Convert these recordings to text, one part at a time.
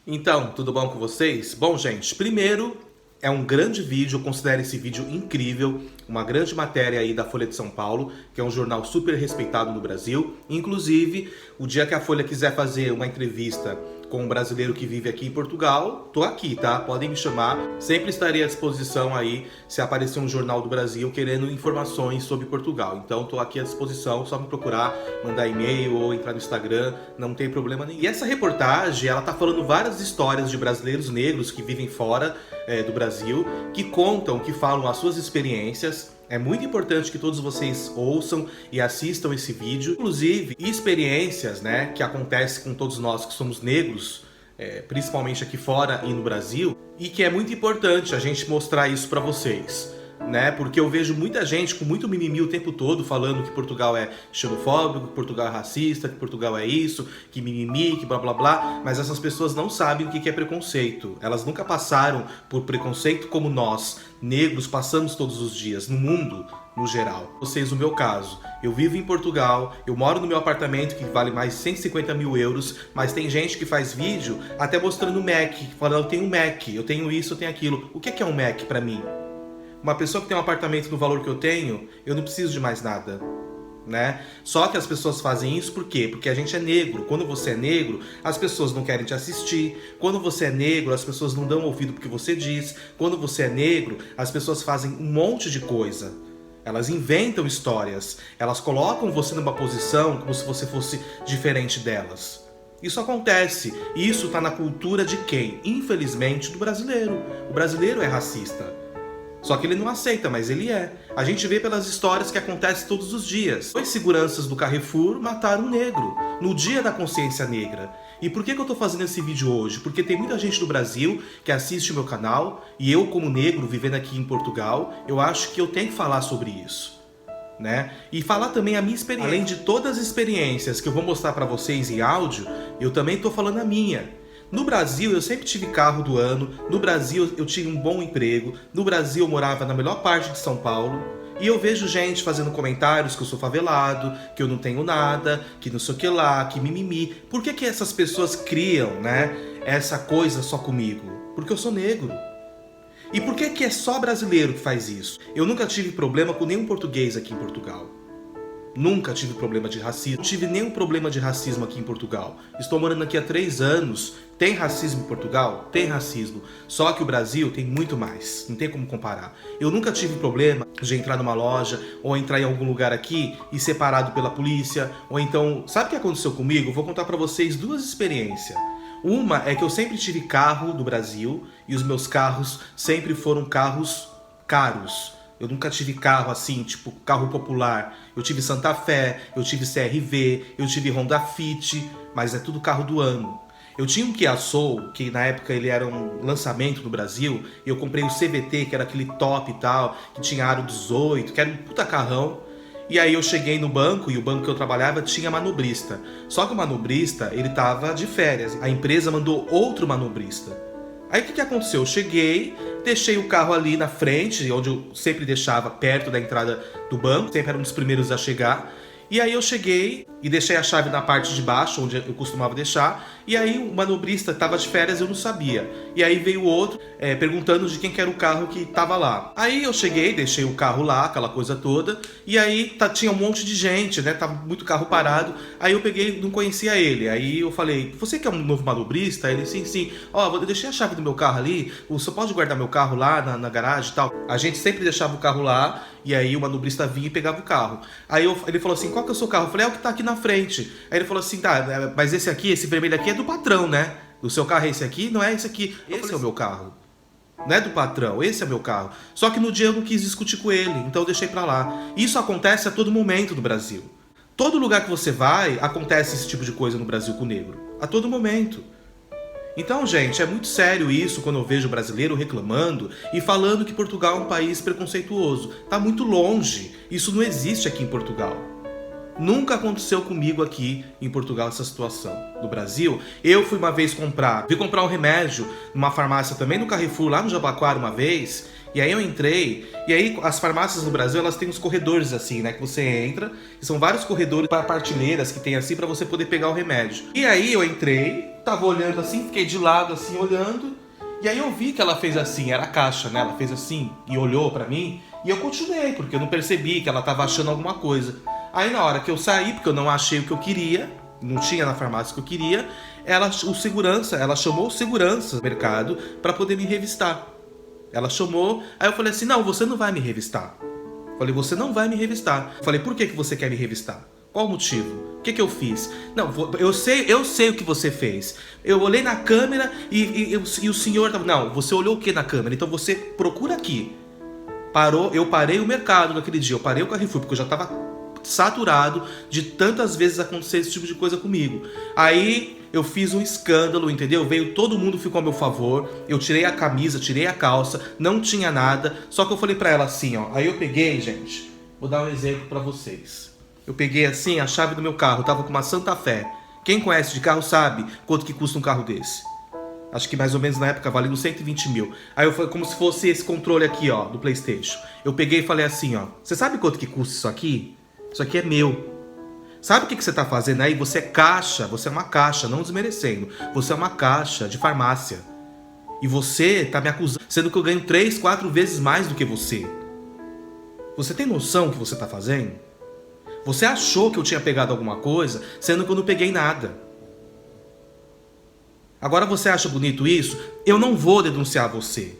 Então, tudo bom com vocês? Bom, gente, primeiro é um grande vídeo, eu considero esse vídeo incrível, uma grande matéria aí da Folha de São Paulo, que é um jornal super respeitado no Brasil. Inclusive, o dia que a Folha quiser fazer uma entrevista com um brasileiro que vive aqui em Portugal, tô aqui, tá? Podem me chamar, sempre estarei à disposição aí se aparecer um jornal do Brasil querendo informações sobre Portugal. Então tô aqui à disposição, só me procurar, mandar e-mail ou entrar no Instagram, não tem problema nenhum. E essa reportagem, ela tá falando várias histórias de brasileiros negros que vivem fora do Brasil, que contam, que falam as suas experiências. É muito importante que todos vocês ouçam e assistam esse vídeo. Inclusive, experiências, né, que acontecem com todos nós que somos negros, principalmente aqui fora e no Brasil, e que é muito importante a gente mostrar isso para vocês. Né? Porque eu vejo muita gente com muito mimimi o tempo todo falando que Portugal é xenofóbico, que Portugal é racista, que Portugal é isso, que mimimi, que blá blá blá, mas essas pessoas não sabem o que é preconceito. Elas nunca passaram por preconceito como nós, negros, passamos todos os dias, no mundo, no geral. Vocês, no meu caso, eu vivo em Portugal, eu moro no meu apartamento que vale mais de 150 mil euros, mas tem gente que faz vídeo até mostrando o Mac, falando eu tenho um Mac, eu tenho isso, eu tenho aquilo. O que é um Mac pra mim? Uma pessoa que tem um apartamento no valor que eu tenho, eu não preciso de mais nada, né? Só que as pessoas fazem isso por quê? Porque a gente é negro. Quando você é negro, as pessoas não querem te assistir. Quando você é negro, as pessoas não dão ouvido porque você diz. Quando você é negro, as pessoas fazem um monte de coisa. Elas inventam histórias. Elas colocam você numa posição como se você fosse diferente delas. Isso acontece. E isso tá na cultura de quem? Infelizmente, do brasileiro. O brasileiro é racista. Só que ele não aceita, mas ele é. A gente vê pelas histórias que acontecem todos os dias. 2 seguranças do Carrefour mataram um negro, no dia da consciência negra. E por que eu tô fazendo esse vídeo hoje? Porque tem muita gente do Brasil que assiste o meu canal, e eu como negro, vivendo aqui em Portugal, eu acho que eu tenho que falar sobre isso. Né? E falar também a minha experiência. Além de todas as experiências que eu vou mostrar pra vocês em áudio, eu também tô falando a minha. No Brasil, eu sempre tive carro do ano, no Brasil eu tive um bom emprego, no Brasil eu morava na melhor parte de São Paulo, e eu vejo gente fazendo comentários que eu sou favelado, que eu não tenho nada, que não sei o que lá, que mimimi. Por que essas pessoas criam, né, essa coisa só comigo? Porque eu sou negro. E por que é só brasileiro que faz isso? Eu nunca tive problema com nenhum português aqui em Portugal. Nunca tive problema de racismo, não tive nenhum problema de racismo aqui em Portugal. Estou morando aqui há 3 anos. Tem racismo em Portugal? Tem racismo. Só que o Brasil tem muito mais, não tem como comparar. Eu nunca tive problema de entrar numa loja ou entrar em algum lugar aqui e ser parado pela polícia. Ou então, sabe o que aconteceu comigo? Vou contar pra vocês 2 experiências. Uma é que eu sempre tive carro do Brasil e os meus carros sempre foram carros caros. Eu nunca tive carro assim, tipo carro popular. Eu tive Santa Fé, eu tive CR-V, eu tive Honda Fit, mas é tudo carro do ano. Eu tinha um Kia Soul, que na época ele era um lançamento no Brasil, e eu comprei o CVT, que era aquele top e tal, que tinha aro 18, que era um puta carrão. E aí eu cheguei no banco, e o banco que eu trabalhava tinha manobrista. Só que o manobrista, ele tava de férias. A empresa mandou outro manobrista. Aí o que aconteceu? Eu cheguei, deixei o carro ali na frente, onde eu sempre deixava perto da entrada do banco, sempre era um dos primeiros a chegar. E aí eu cheguei e deixei a chave na parte de baixo, onde eu costumava deixar. E aí o manobrista estava de férias, eu não sabia. E aí veio o outro perguntando de quem que era o carro que estava lá. Aí eu cheguei, deixei o carro lá, aquela coisa toda. E aí tinha um monte de gente, né? Tava muito carro parado. Aí eu peguei, não conhecia ele. Aí eu falei, você que é um novo manobrista? Ele, sim, sim. Ó, eu deixei a chave do meu carro ali. Você pode guardar meu carro lá na garagem e tal? A gente sempre deixava o carro lá. E aí o manobrista vinha e pegava o carro. Aí ele falou assim, qual que é o seu carro? Eu falei, é o que tá aqui na frente. Aí ele falou assim, tá, mas esse aqui, esse vermelho aqui é do patrão, né? O seu carro é esse aqui? Não é esse aqui. Esse é o meu carro. Não é do patrão, esse é meu carro. Só que no dia eu não quis discutir com ele, então eu deixei pra lá. Isso acontece a todo momento no Brasil. Todo lugar que você vai, acontece esse tipo de coisa no Brasil com o negro. A todo momento. Então, gente, é muito sério isso quando eu vejo brasileiro reclamando e falando que Portugal é um país preconceituoso. Tá muito longe. Isso não existe aqui em Portugal. Nunca aconteceu comigo aqui em Portugal essa situação. No Brasil, eu fui uma vez vi comprar um remédio numa farmácia também no Carrefour, lá no Jabaquara uma vez, e aí eu entrei, e aí as farmácias no Brasil, elas têm uns corredores assim, né, que você entra, e são vários corredores para partilheiras que tem assim para você poder pegar o remédio. E aí eu entrei, tava olhando assim, fiquei de lado assim, olhando. E aí eu vi que ela fez assim, era a caixa, né? Ela fez assim e olhou pra mim. E eu continuei, porque eu não percebi que ela tava achando alguma coisa. Aí na hora que eu saí, porque eu não achei o que eu queria, não tinha na farmácia que eu queria, ela chamou o segurança do mercado pra poder me revistar. Ela chamou, aí eu falei assim, não, você não vai me revistar. Falei, você não vai me revistar. Falei, por que você quer me revistar? Qual o motivo? O que eu fiz? Não, eu sei o que você fez. Eu olhei na câmera e o senhor... Não, você olhou o que na câmera? Então você procura aqui. Eu parei o mercado naquele dia, eu parei o Carrefour, porque eu já estava saturado de tantas vezes acontecer esse tipo de coisa comigo. Aí eu fiz um escândalo, entendeu? Todo mundo ficou a meu favor, eu tirei a camisa, tirei a calça, não tinha nada, só que eu falei pra ela assim, ó. Aí eu peguei, gente, vou dar um exemplo pra vocês. Eu peguei assim a chave do meu carro, eu tava com uma Santa Fé. Quem conhece de carro sabe quanto que custa um carro desse. Acho que mais ou menos na época valendo 120 mil. Aí eu falei como se fosse esse controle aqui, ó, do PlayStation. Eu peguei e falei assim, ó. Você sabe quanto que custa isso aqui? Isso aqui é meu. Sabe o que você tá fazendo aí? Você é caixa, você é uma caixa, não desmerecendo. Você é uma caixa de farmácia. E você tá me acusando, sendo que eu ganho 3, 4 vezes mais do que você. Você tem noção do que você tá fazendo? Você achou que eu tinha pegado alguma coisa, sendo que eu não peguei nada. Agora você acha bonito isso? Eu não vou denunciar você.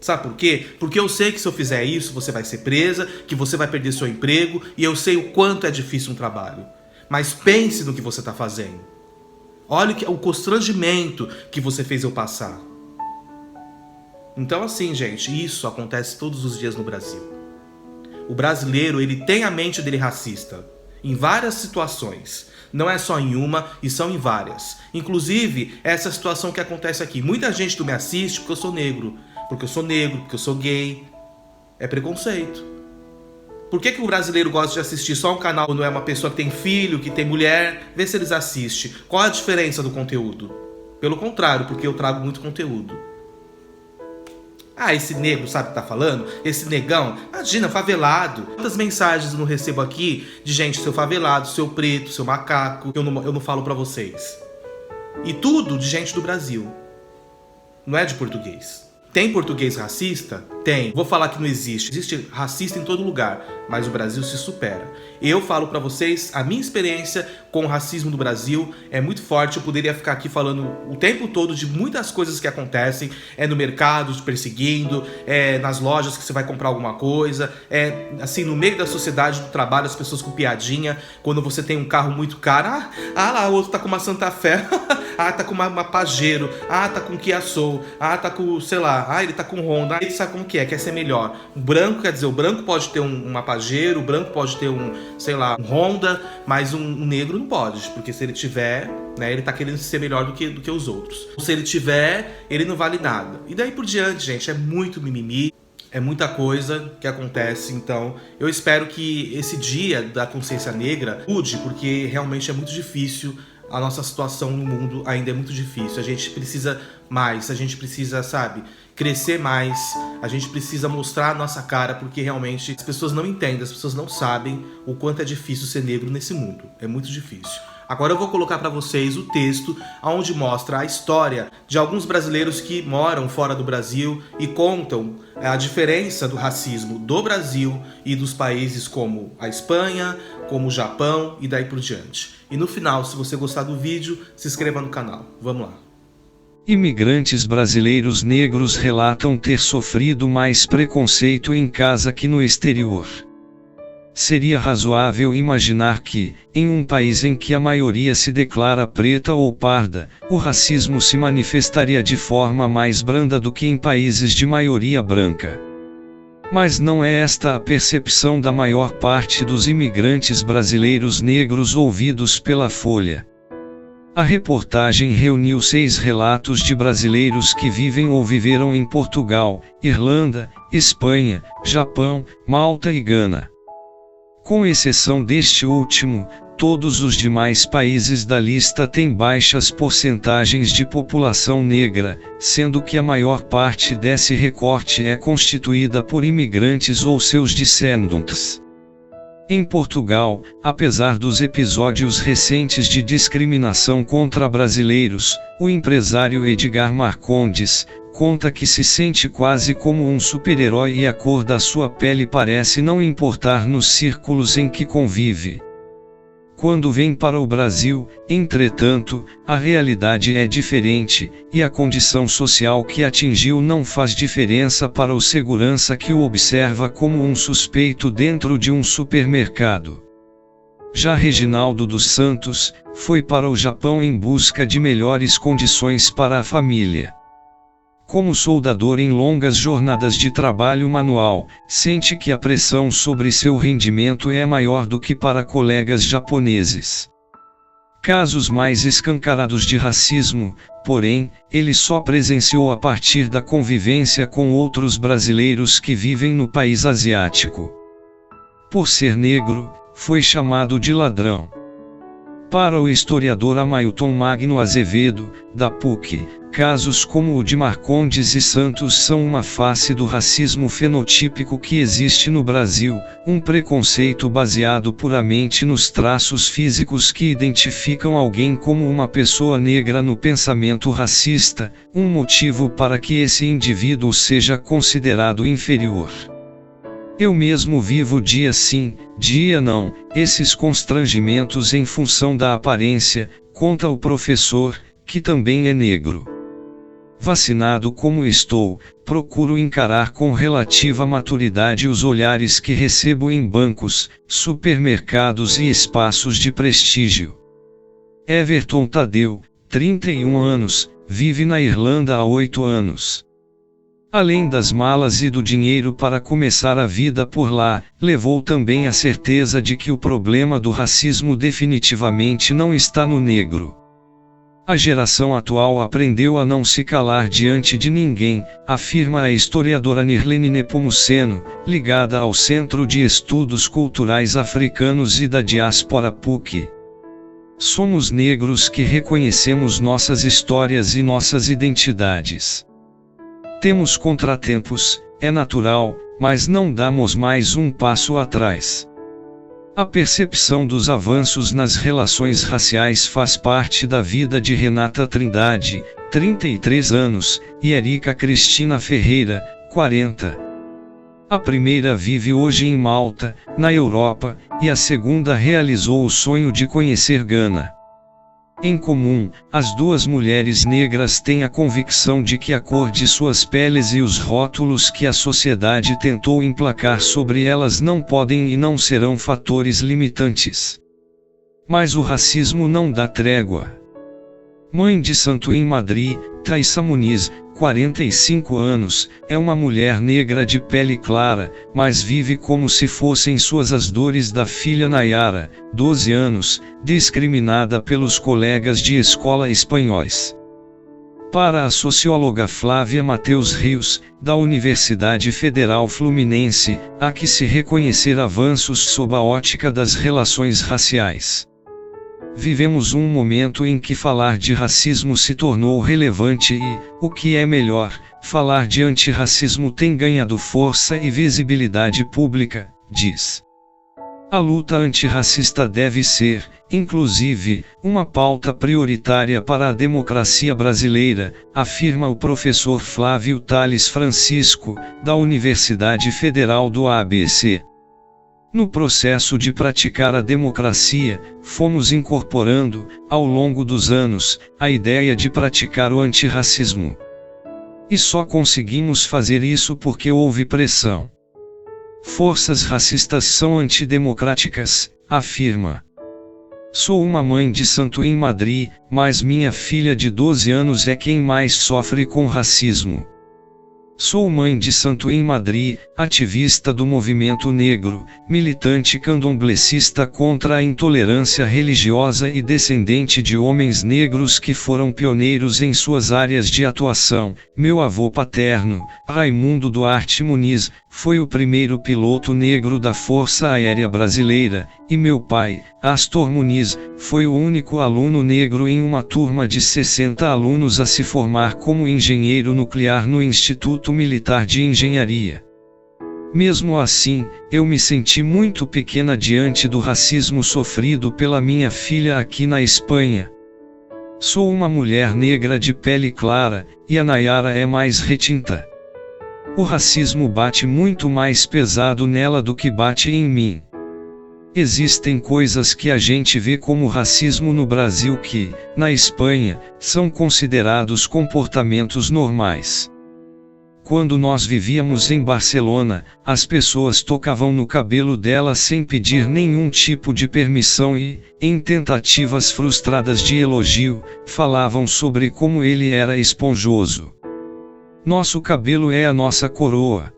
Sabe por quê? Porque eu sei que se eu fizer isso, você vai ser presa, que você vai perder seu emprego, e eu sei o quanto é difícil um trabalho. Mas pense no que você está fazendo. Olha o constrangimento que você fez eu passar. Então assim, gente, isso acontece todos os dias no Brasil. O brasileiro, ele tem a mente dele racista, em várias situações. Não é só em uma, e são em várias. Inclusive, essa situação que acontece aqui. Muita gente não me assiste porque eu sou negro. Porque eu sou gay. É preconceito. Por que o brasileiro gosta de assistir só um canal quando é uma pessoa que tem filho, que tem mulher? Vê se eles assistem. Qual a diferença do conteúdo? Pelo contrário, porque eu trago muito conteúdo. Ah, esse negro sabe o que tá falando? Esse negão, imagina, favelado. Quantas mensagens eu não recebo aqui de gente, seu favelado, seu preto, seu macaco, que eu não falo pra vocês. E tudo de gente do Brasil. Não é de português. Tem português racista? Tem. Vou falar que não existe. Existe racista em todo lugar, mas o Brasil se supera. Eu falo pra vocês, a minha experiência com o racismo no Brasil é muito forte. Eu poderia ficar aqui falando o tempo todo de muitas coisas que acontecem. É no mercado, te perseguindo, é nas lojas que você vai comprar alguma coisa, é assim, no meio da sociedade, do trabalho, as pessoas com piadinha. Quando você tem um carro muito caro, lá, o outro tá com uma Santa Fé. Tá com uma Pajero. Tá com Kia Soul. Tá com, sei lá, ele tá com Honda. Ele sabe como que é, quer ser melhor. O branco, quer dizer, o branco pode ter uma Pajero, o branco pode ter sei lá, um Honda, mas um negro não pode, porque se ele tiver, né, ele tá querendo ser melhor do que os outros. Se ele tiver, ele não vale nada. E daí por diante, gente, é muito mimimi. É muita coisa que acontece, então eu espero que esse dia da consciência negra mude, porque realmente é muito difícil. A nossa situação no mundo ainda é muito difícil. A gente precisa mais, a gente precisa, sabe, crescer mais. A gente precisa mostrar a nossa cara, porque realmente as pessoas não entendem, as pessoas não sabem o quanto é difícil ser negro nesse mundo. É muito difícil. Agora eu vou colocar para vocês o texto onde mostra a história de alguns brasileiros que moram fora do Brasil e contam a diferença do racismo do Brasil e dos países como a Espanha, como o Japão e daí por diante. E no final, se você gostar do vídeo, se inscreva no canal. Vamos lá. Imigrantes brasileiros negros relatam ter sofrido mais preconceito em casa que no exterior. Seria razoável imaginar que, em um país em que a maioria se declara preta ou parda, o racismo se manifestaria de forma mais branda do que em países de maioria branca. Mas não é esta a percepção da maior parte dos imigrantes brasileiros negros ouvidos pela Folha. A reportagem reuniu 6 relatos de brasileiros que vivem ou viveram em Portugal, Irlanda, Espanha, Japão, Malta e Gana. Com exceção deste último, todos os demais países da lista têm baixas porcentagens de população negra, sendo que a maior parte desse recorte é constituída por imigrantes ou seus descendentes. Em Portugal, apesar dos episódios recentes de discriminação contra brasileiros, o empresário Edgar Marcondes conta que se sente quase como um super-herói e a cor da sua pele parece não importar nos círculos em que convive. Quando vem para o Brasil, entretanto, a realidade é diferente, e a condição social que atingiu não faz diferença para o segurança que o observa como um suspeito dentro de um supermercado. Já Reginaldo dos Santos foi para o Japão em busca de melhores condições para a família. Como soldador em longas jornadas de trabalho manual, sente que a pressão sobre seu rendimento é maior do que para colegas japoneses. Casos mais escancarados de racismo, porém, ele só presenciou a partir da convivência com outros brasileiros que vivem no país asiático. Por ser negro, foi chamado de ladrão. Para o historiador Amailton Magno Azevedo, da PUC, casos como o de Marcondes e Santos são uma face do racismo fenotípico que existe no Brasil, um preconceito baseado puramente nos traços físicos que identificam alguém como uma pessoa negra no pensamento racista, um motivo para que esse indivíduo seja considerado inferior. Eu mesmo vivo dia sim, dia não, esses constrangimentos em função da aparência, conta o professor, que também é negro. Vacinado como estou, procuro encarar com relativa maturidade os olhares que recebo em bancos, supermercados e espaços de prestígio. Everton Tadeu, 31 anos, vive na Irlanda há 8 anos. Além das malas e do dinheiro para começar a vida por lá, levou também a certeza de que o problema do racismo definitivamente não está no negro. A geração atual aprendeu a não se calar diante de ninguém, afirma a historiadora Nirlene Nepomuceno, ligada ao Centro de Estudos Culturais Africanos e da Diáspora PUC. Somos negros que reconhecemos nossas histórias e nossas identidades. Temos contratempos, é natural, mas não damos mais um passo atrás. A percepção dos avanços nas relações raciais faz parte da vida de Renata Trindade, 33 anos, e Erika Cristina Ferreira, 40. A primeira vive hoje em Malta, na Europa, e a segunda realizou o sonho de conhecer Gana. Em comum, as duas mulheres negras têm a convicção de que a cor de suas peles e os rótulos que a sociedade tentou emplacar sobre elas não podem e não serão fatores limitantes. Mas o racismo não dá trégua. Mãe de santo em Madrid, Thaisa Muniz, 45 anos, é uma mulher negra de pele clara, mas vive como se fossem suas as dores da filha Nayara, 12 anos, discriminada pelos colegas de escola espanhóis. Para a socióloga Flávia Mateus Rios, da Universidade Federal Fluminense, há que se reconhecer avanços sob a ótica das relações raciais. Vivemos um momento em que falar de racismo se tornou relevante e, o que é melhor, falar de antirracismo tem ganhado força e visibilidade pública, diz. A luta antirracista deve ser, inclusive, uma pauta prioritária para a democracia brasileira, afirma o professor Flávio Tales Francisco, da Universidade Federal do ABC. No processo de praticar a democracia, fomos incorporando, ao longo dos anos, a ideia de praticar o antirracismo. E só conseguimos fazer isso porque houve pressão. Forças racistas são antidemocráticas, afirma. Sou uma mãe de santo em Madrid, mas minha filha de 12 anos é quem mais sofre com racismo. Sou mãe de santo em Madrid, ativista do movimento negro, militante candomblessista contra a intolerância religiosa e descendente de homens negros que foram pioneiros em suas áreas de atuação. Meu avô paterno, Raimundo Duarte Muniz, foi o primeiro piloto negro da Força Aérea Brasileira, e meu pai, Astor Muniz, foi o único aluno negro em uma turma de 60 alunos a se formar como engenheiro nuclear no Instituto Militar de Engenharia. Mesmo assim, eu me senti muito pequena diante do racismo sofrido pela minha filha aqui na Espanha. Sou uma mulher negra de pele clara, e a Nayara é mais retinta. O racismo bate muito mais pesado nela do que bate em mim. Existem coisas que a gente vê como racismo no Brasil que, na Espanha, são considerados comportamentos normais. Quando nós vivíamos em Barcelona, as pessoas tocavam no cabelo dela sem pedir nenhum tipo de permissão e, em tentativas frustradas de elogio, falavam sobre como ele era esponjoso. Nosso cabelo é a nossa coroa.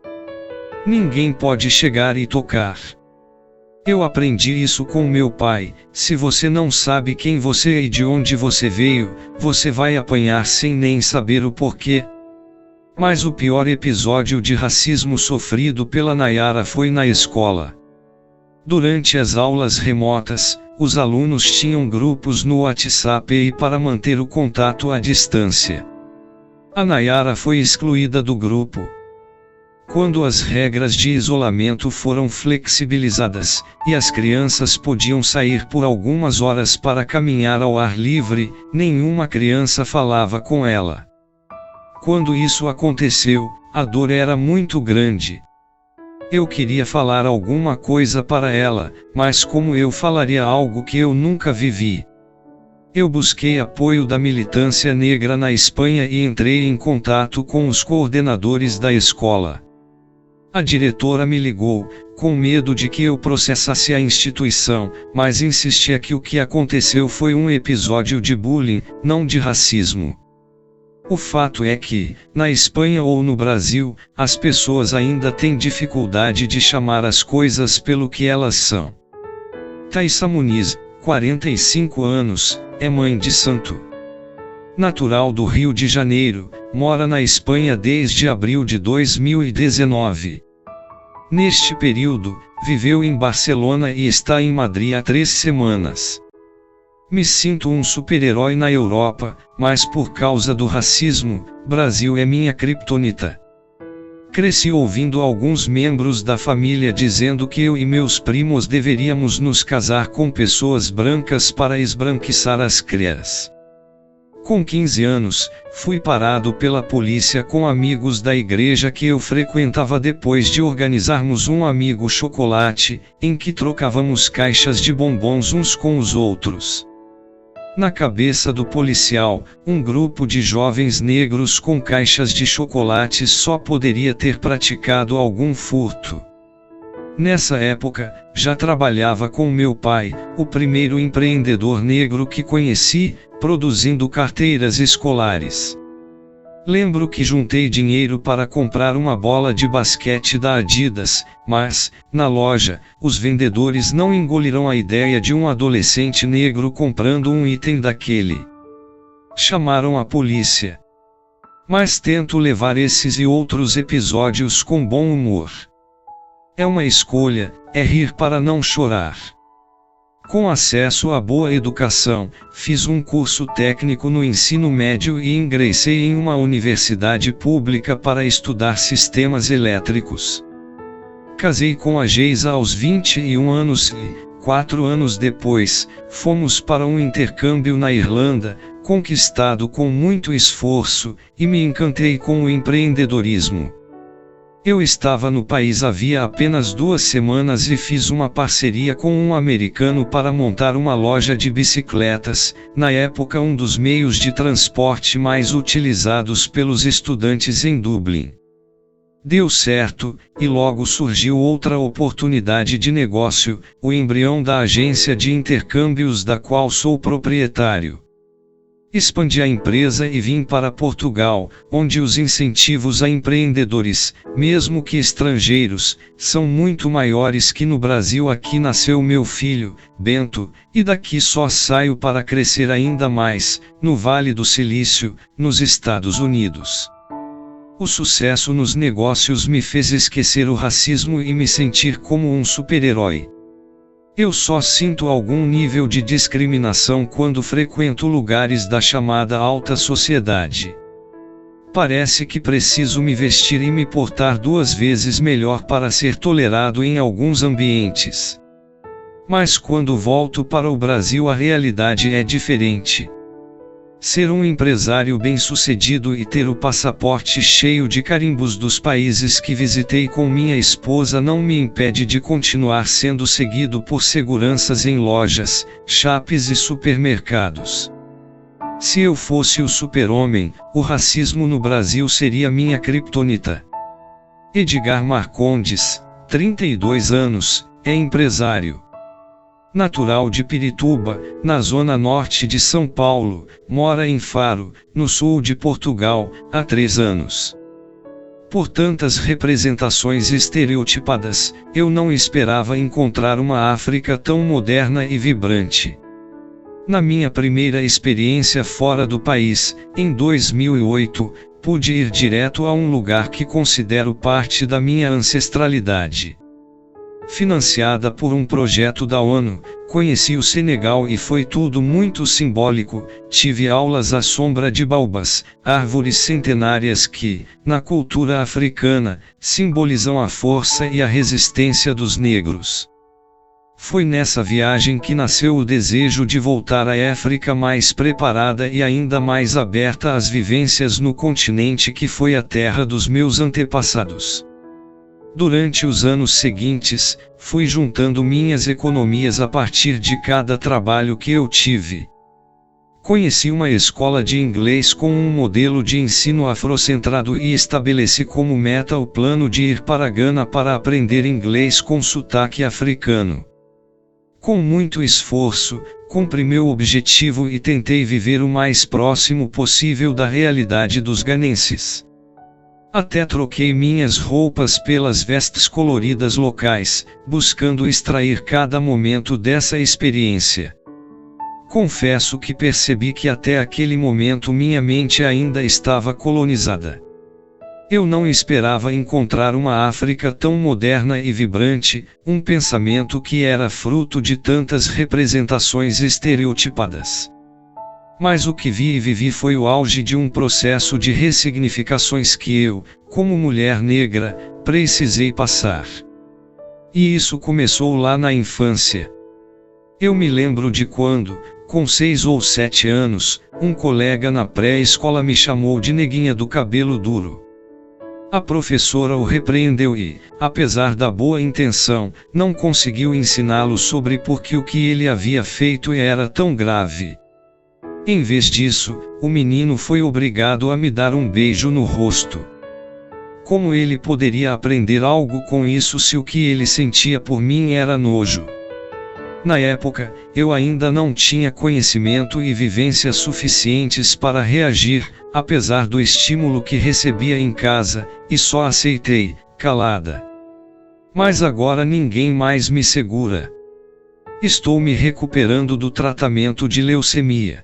Ninguém pode chegar e tocar. Eu aprendi isso com meu pai. Se você não sabe quem você é e de onde você veio, você vai apanhar sem nem saber o porquê. Mas o pior episódio de racismo sofrido pela Nayara foi na escola. Durante as aulas remotas, os alunos tinham grupos no WhatsApp e para manter o contato à distância. A Nayara foi excluída do grupo. Quando as regras de isolamento foram flexibilizadas, e as crianças podiam sair por algumas horas para caminhar ao ar livre, nenhuma criança falava com ela. Quando isso aconteceu, a dor era muito grande. Eu queria falar alguma coisa para ela, mas como eu falaria algo que eu nunca vivi? Eu busquei apoio da militância negra na Espanha e entrei em contato com os coordenadores da escola. A diretora me ligou, com medo de que eu processasse a instituição, mas insistia que o que aconteceu foi um episódio de bullying, não de racismo. O fato é que, na Espanha ou no Brasil, as pessoas ainda têm dificuldade de chamar as coisas pelo que elas são. Thaisa Muniz, 45 anos, é mãe de santo. Natural do Rio de Janeiro, mora na Espanha desde abril de 2019. Neste período, viveu em Barcelona e está em Madrid há 3 semanas. Me sinto um super-herói na Europa, mas por causa do racismo, Brasil é minha criptonita. Cresci ouvindo alguns membros da família dizendo que eu e meus primos deveríamos nos casar com pessoas brancas para esbranquiçar as crias. Com 15 anos, fui parado pela polícia com amigos da igreja que eu frequentava depois de organizarmos um amigo chocolate, em que trocávamos caixas de bombons uns com os outros. Na cabeça do policial, um grupo de jovens negros com caixas de chocolates só poderia ter praticado algum furto. Nessa época, já trabalhava com meu pai, o primeiro empreendedor negro que conheci, produzindo carteiras escolares. Lembro que juntei dinheiro para comprar uma bola de basquete da Adidas, mas, na loja, os vendedores não engoliram a ideia de um adolescente negro comprando um item daquele. Chamaram a polícia. Mas tento levar esses e outros episódios com bom humor. É uma escolha, é rir para não chorar. Com acesso à boa educação, fiz um curso técnico no ensino médio e ingressei em uma universidade pública para estudar sistemas elétricos. Casei com a Geisa aos 21 anos e, 4 anos depois, fomos para um intercâmbio na Irlanda, conquistado com muito esforço, e me encantei com o empreendedorismo. Eu estava no país havia apenas 2 semanas e fiz uma parceria com um americano para montar uma loja de bicicletas, na época um dos meios de transporte mais utilizados pelos estudantes em Dublin. Deu certo, e logo surgiu outra oportunidade de negócio, o embrião da agência de intercâmbios da qual sou proprietário. Expandi a empresa e vim para Portugal, onde os incentivos a empreendedores, mesmo que estrangeiros, são muito maiores que no Brasil. Aqui nasceu meu filho, Bento, e daqui só saio para crescer ainda mais, no Vale do Silício, nos Estados Unidos. O sucesso nos negócios me fez esquecer o racismo e me sentir como um super-herói. Eu só sinto algum nível de discriminação quando frequento lugares da chamada alta sociedade. parece que preciso me vestir e me portar 2 vezes melhor para ser tolerado em alguns ambientes. Mas quando volto para o Brasil, a realidade é diferente. Ser um empresário bem-sucedido e ter o passaporte cheio de carimbos dos países que visitei com minha esposa não me impede de continuar sendo seguido por seguranças em lojas, shoppings e supermercados. Se eu fosse o super-homem, o racismo no Brasil seria minha criptonita. Edgar Marcondes, 32 anos, é empresário. Natural de Pirituba, na zona norte de São Paulo, mora em Faro, no sul de Portugal, há 3 anos. Por tantas representações estereotipadas, eu não esperava encontrar uma África tão moderna e vibrante. Na minha primeira experiência fora do país, em 2008, pude ir direto a um lugar que considero parte da minha ancestralidade. Financiada por um projeto da ONU, conheci o Senegal e foi tudo muito simbólico. Tive aulas à sombra de baobás, árvores centenárias que, na cultura africana, simbolizam a força e a resistência dos negros. Foi nessa viagem que nasceu o desejo de voltar à África mais preparada e ainda mais aberta às vivências no continente que foi a terra dos meus antepassados. Durante os anos seguintes, fui juntando minhas economias a partir de cada trabalho que eu tive. Conheci uma escola de inglês com um modelo de ensino afrocentrado e estabeleci como meta o plano de ir para Gana para aprender inglês com sotaque africano. Com muito esforço, cumpri meu objetivo e tentei viver o mais próximo possível da realidade dos ganenses. Até troquei minhas roupas pelas vestes coloridas locais, buscando extrair cada momento dessa experiência. Confesso que percebi que até aquele momento minha mente ainda estava colonizada. Eu não esperava encontrar uma África tão moderna e vibrante, um pensamento que era fruto de tantas representações estereotipadas. Mas o que vi e vivi foi o auge de um processo de ressignificações que eu, como mulher negra, precisei passar. E isso começou lá na infância. Eu me lembro de quando, com 6 ou 7 anos, um colega na pré-escola me chamou de neguinha do cabelo duro. A professora o repreendeu e, apesar da boa intenção, não conseguiu ensiná-lo sobre por que o que ele havia feito era tão grave. Em vez disso, o menino foi obrigado a me dar um beijo no rosto. Como ele poderia aprender algo com isso se o que ele sentia por mim era nojo? Na época, eu ainda não tinha conhecimento e vivências suficientes para reagir, apesar do estímulo que recebia em casa, e só aceitei, calada. Mas agora ninguém mais me segura. Estou me recuperando do tratamento de leucemia.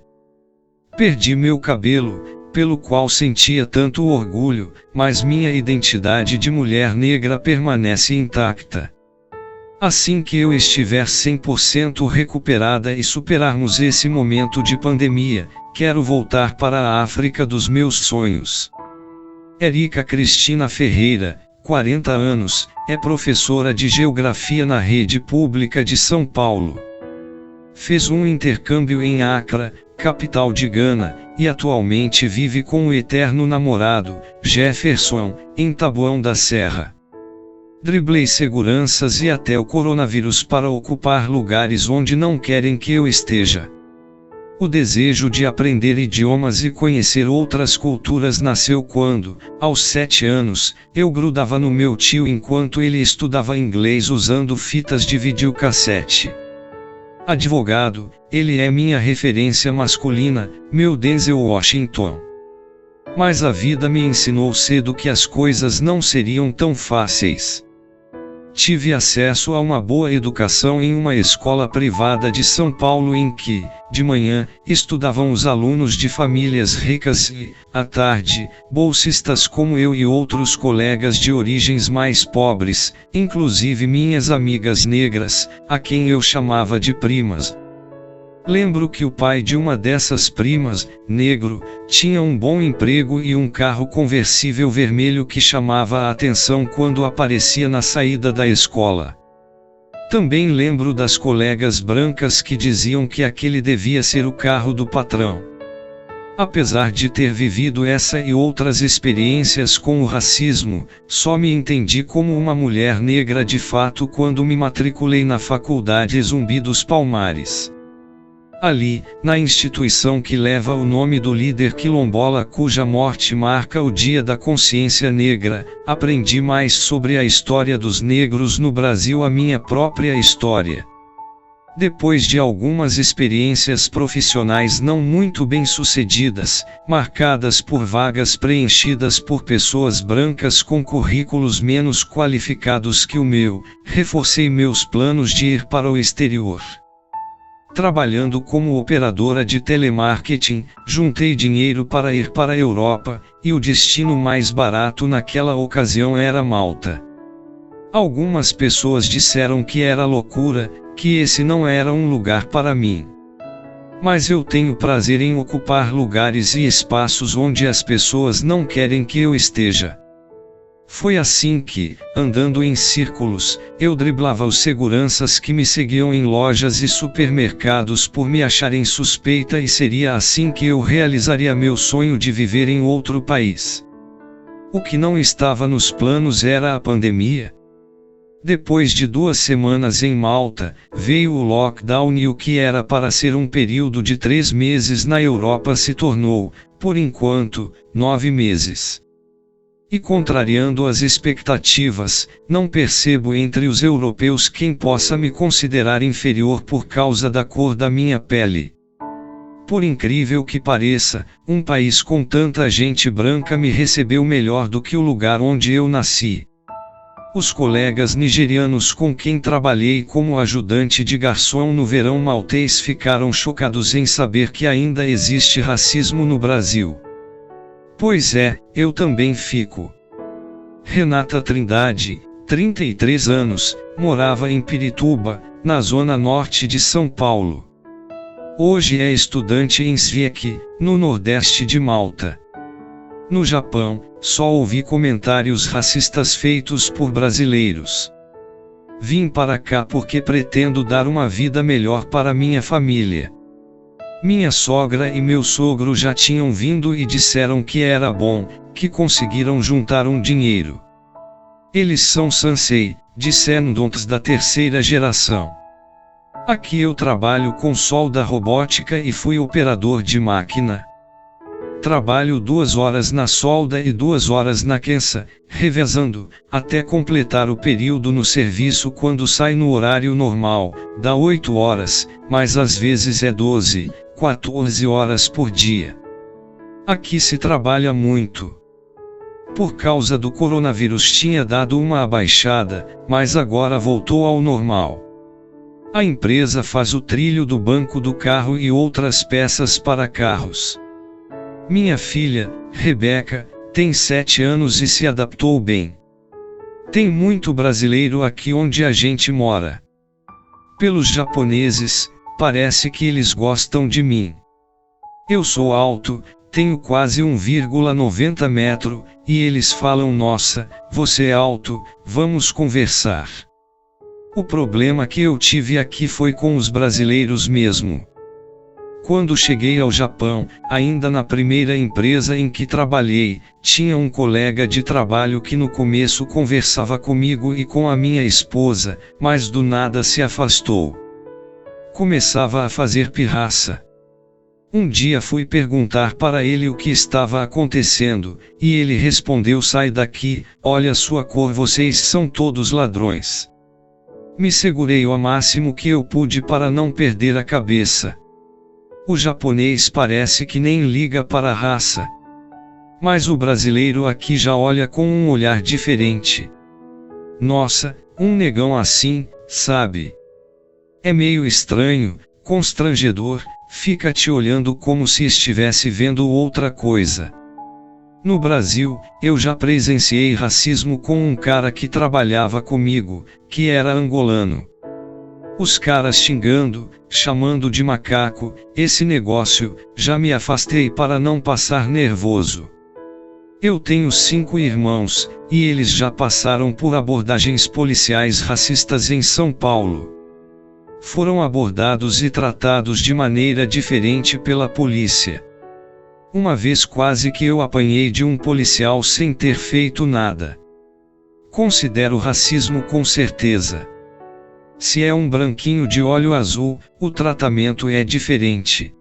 Perdi meu cabelo, pelo qual sentia tanto orgulho, mas minha identidade de mulher negra permanece intacta. Assim que eu estiver 100% recuperada e superarmos esse momento de pandemia, quero voltar para a África dos meus sonhos. Érica Cristina Ferreira, 40 anos, é professora de Geografia na Rede Pública de São Paulo. Fez um intercâmbio em Accra, capital de Gana, e atualmente vive com o eterno namorado, Jefferson, em Taboão da Serra. Driblei seguranças e até o coronavírus para ocupar lugares onde não querem que eu esteja. O desejo de aprender idiomas e conhecer outras culturas nasceu quando, aos 7 anos, eu grudava no meu tio enquanto ele estudava inglês usando fitas de videocassete. Advogado, ele é minha referência masculina, meu Denzel Washington. Mas a vida me ensinou cedo que as coisas não seriam tão fáceis. Tive acesso a uma boa educação em uma escola privada de São Paulo em que, de manhã, estudavam os alunos de famílias ricas e, à tarde, bolsistas como eu e outros colegas de origens mais pobres, inclusive minhas amigas negras, a quem eu chamava de primas. Lembro que o pai de uma dessas primas, negro, tinha um bom emprego e um carro conversível vermelho que chamava a atenção quando aparecia na saída da escola. Também lembro das colegas brancas que diziam que aquele devia ser o carro do patrão. Apesar de ter vivido essa e outras experiências com o racismo, só me entendi como uma mulher negra de fato quando me matriculei na Faculdade Zumbi dos Palmares. Ali, na instituição que leva o nome do líder quilombola cuja morte marca o Dia da Consciência Negra, aprendi mais sobre a história dos negros no Brasil, a minha própria história. Depois de algumas experiências profissionais não muito bem-sucedidas, marcadas por vagas preenchidas por pessoas brancas com currículos menos qualificados que o meu, reforcei meus planos de ir para o exterior. Trabalhando como operadora de telemarketing, juntei dinheiro para ir para a Europa, e o destino mais barato naquela ocasião era Malta. Algumas pessoas disseram que era loucura, que esse não era um lugar para mim. Mas eu tenho prazer em ocupar lugares e espaços onde as pessoas não querem que eu esteja. Foi assim que, andando em círculos, eu driblava os seguranças que me seguiam em lojas e supermercados por me acharem suspeita, e seria assim que eu realizaria meu sonho de viver em outro país. O que não estava nos planos era a pandemia. Depois de 2 semanas em Malta, veio o lockdown e o que era para ser um período de 3 meses na Europa se tornou, por enquanto, 9 meses. E contrariando as expectativas, não percebo entre os europeus quem possa me considerar inferior por causa da cor da minha pele. Por incrível que pareça, um país com tanta gente branca me recebeu melhor do que o lugar onde eu nasci. Os colegas nigerianos com quem trabalhei como ajudante de garçom no verão maltês ficaram chocados em saber que ainda existe racismo no Brasil. Pois é, eu também fico. Renata Trindade, 33 anos, morava em Pirituba, na zona norte de São Paulo. Hoje é estudante em Zwick, no nordeste de Malta. No Japão, só ouvi comentários racistas feitos por brasileiros. Vim para cá porque pretendo dar uma vida melhor para minha família. Minha sogra e meu sogro já tinham vindo e disseram que era bom, que conseguiram juntar um dinheiro. Eles são Sansei, descendentes da 3ª geração. Aqui eu trabalho com solda robótica e fui operador de máquina. Trabalho 2 horas na solda e 2 horas na quensa, revezando, até completar o período no serviço. Quando sai no horário normal, dá 8 horas, mas às vezes é 12, 14 horas por dia. Aqui se trabalha muito. Por causa do coronavírus tinha dado uma abaixada, mas agora voltou ao normal. A empresa faz o trilho do banco do carro e outras peças para carros. Minha filha, Rebeca, tem 7 anos e se adaptou bem. Tem muito brasileiro aqui onde a gente mora. Pelos japoneses, parece que eles gostam de mim. Eu sou alto, tenho quase 1,90 metro, e eles falam: nossa, você é alto, vamos conversar. O problema que eu tive aqui foi com os brasileiros mesmo. Quando cheguei ao Japão, ainda na primeira empresa em que trabalhei, tinha um colega de trabalho que no começo conversava comigo e com a minha esposa, mas do nada se afastou. Começava a fazer pirraça. Um dia fui perguntar para ele o que estava acontecendo, e ele respondeu: sai daqui, olha sua cor, vocês são todos ladrões. Me segurei o máximo que eu pude para não perder a cabeça. O japonês parece que nem liga para a raça. Mas o brasileiro aqui já olha com um olhar diferente. Nossa, um negão assim, sabe? É meio estranho, constrangedor, fica te olhando como se estivesse vendo outra coisa. No Brasil, eu já presenciei racismo com um cara que trabalhava comigo, que era angolano. Os caras xingando, chamando de macaco, esse negócio, já me afastei para não passar nervoso. Eu tenho 5 irmãos, e eles já passaram por abordagens policiais racistas em São Paulo. Foram abordados e tratados de maneira diferente pela polícia. Uma vez quase que eu apanhei de um policial sem ter feito nada. Considero racismo com certeza. Se é um branquinho de olho azul, o tratamento é diferente.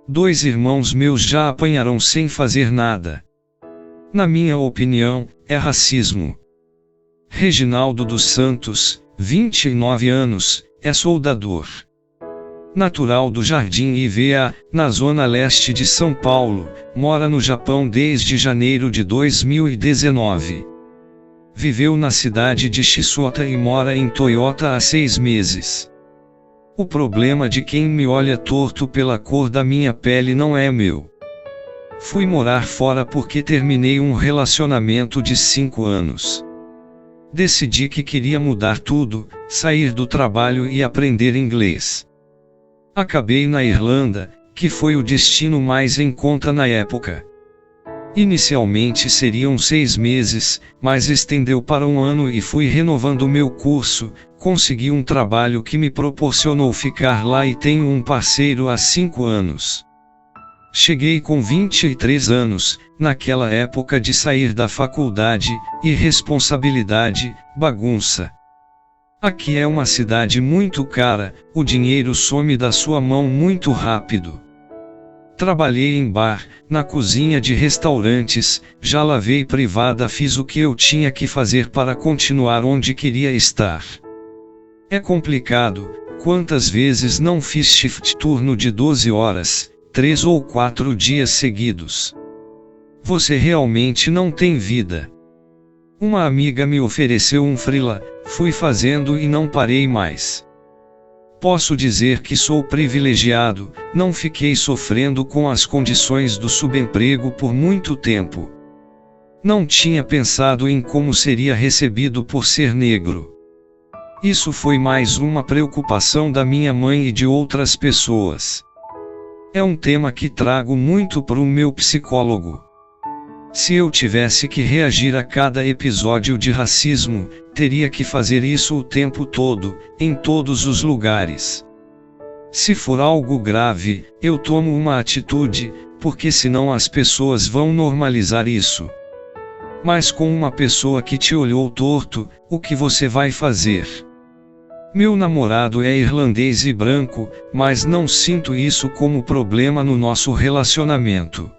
2 irmãos meus já apanharam sem fazer nada. Na minha opinião, é racismo. Reginaldo dos Santos, 29 anos, é soldador. Natural do Jardim IVA, na zona leste de São Paulo, mora no Japão desde janeiro de 2019. Viveu na cidade de Shizuoka e mora em Toyota há 6 meses. O problema de quem me olha torto pela cor da minha pele não é meu. Fui morar fora porque terminei um relacionamento de 5 anos. Decidi que queria mudar tudo, sair do trabalho e aprender inglês. Acabei na Irlanda, que foi o destino mais em conta na época. Inicialmente seriam 6 meses, mas estendeu para 1 ano e fui renovando meu curso, consegui um trabalho que me proporcionou ficar lá e tenho um parceiro há 5 anos. Cheguei com 23 anos, naquela época de sair da faculdade, irresponsabilidade, bagunça. Aqui é uma cidade muito cara, o dinheiro some da sua mão muito rápido. Trabalhei em bar, na cozinha de restaurantes, já lavei privada, fiz o que eu tinha que fazer para continuar onde queria estar. É complicado, quantas vezes não fiz shift turno de 12 horas, 3 ou 4 dias seguidos. Você realmente não tem vida. Uma amiga me ofereceu um freela, fui fazendo e não parei mais. Posso dizer que sou privilegiado, não fiquei sofrendo com as condições do subemprego por muito tempo. Não tinha pensado em como seria recebido por ser negro. Isso foi mais uma preocupação da minha mãe e de outras pessoas. É um tema que trago muito para o meu psicólogo. Se eu tivesse que reagir a cada episódio de racismo, teria que fazer isso o tempo todo, em todos os lugares. Se for algo grave, eu tomo uma atitude, porque senão as pessoas vão normalizar isso. Mas com uma pessoa que te olhou torto, o que você vai fazer? Meu namorado é irlandês e branco, mas não sinto isso como problema no nosso relacionamento.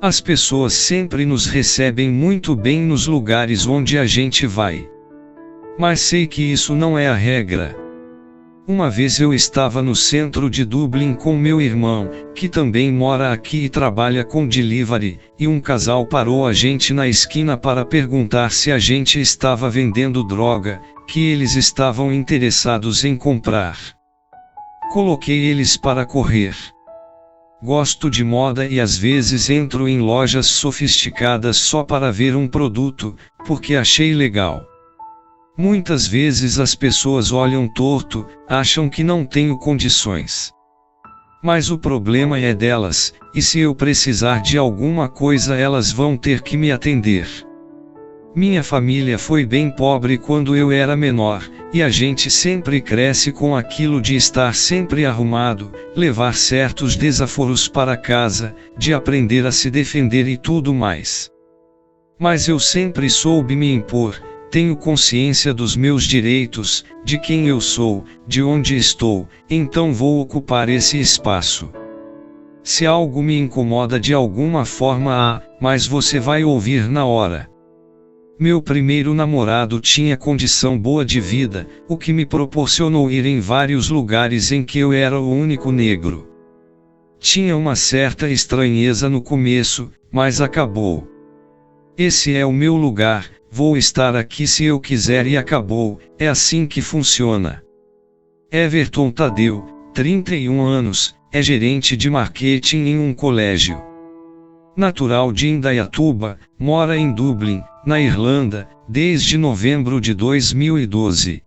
As pessoas sempre nos recebem muito bem nos lugares onde a gente vai. Mas sei que isso não é a regra. Uma vez eu estava no centro de Dublin com meu irmão, que também mora aqui e trabalha com delivery, e um casal parou a gente na esquina para perguntar se a gente estava vendendo droga, que eles estavam interessados em comprar. Coloquei eles para correr. Gosto de moda e às vezes entro em lojas sofisticadas só para ver um produto, porque achei legal. Muitas vezes as pessoas olham torto, acham que não tenho condições. Mas o problema é delas, e se eu precisar de alguma coisa elas vão ter que me atender. Minha família foi bem pobre quando eu era menor, e a gente sempre cresce com aquilo de estar sempre arrumado, levar certos desaforos para casa, de aprender a se defender e tudo mais. Mas eu sempre soube me impor, tenho consciência dos meus direitos, de quem eu sou, de onde estou, então vou ocupar esse espaço. Se algo me incomoda de alguma forma, mas você vai ouvir na hora. Meu primeiro namorado tinha condição boa de vida, o que me proporcionou ir em vários lugares em que eu era o único negro. Tinha uma certa estranheza no começo, mas acabou. Esse é o meu lugar, vou estar aqui se eu quiser e acabou, é assim que funciona. Everton Tadeu, 31 anos, é gerente de marketing em um colégio. Natural de Indaiatuba, mora em Dublin, na Irlanda, desde novembro de 2012.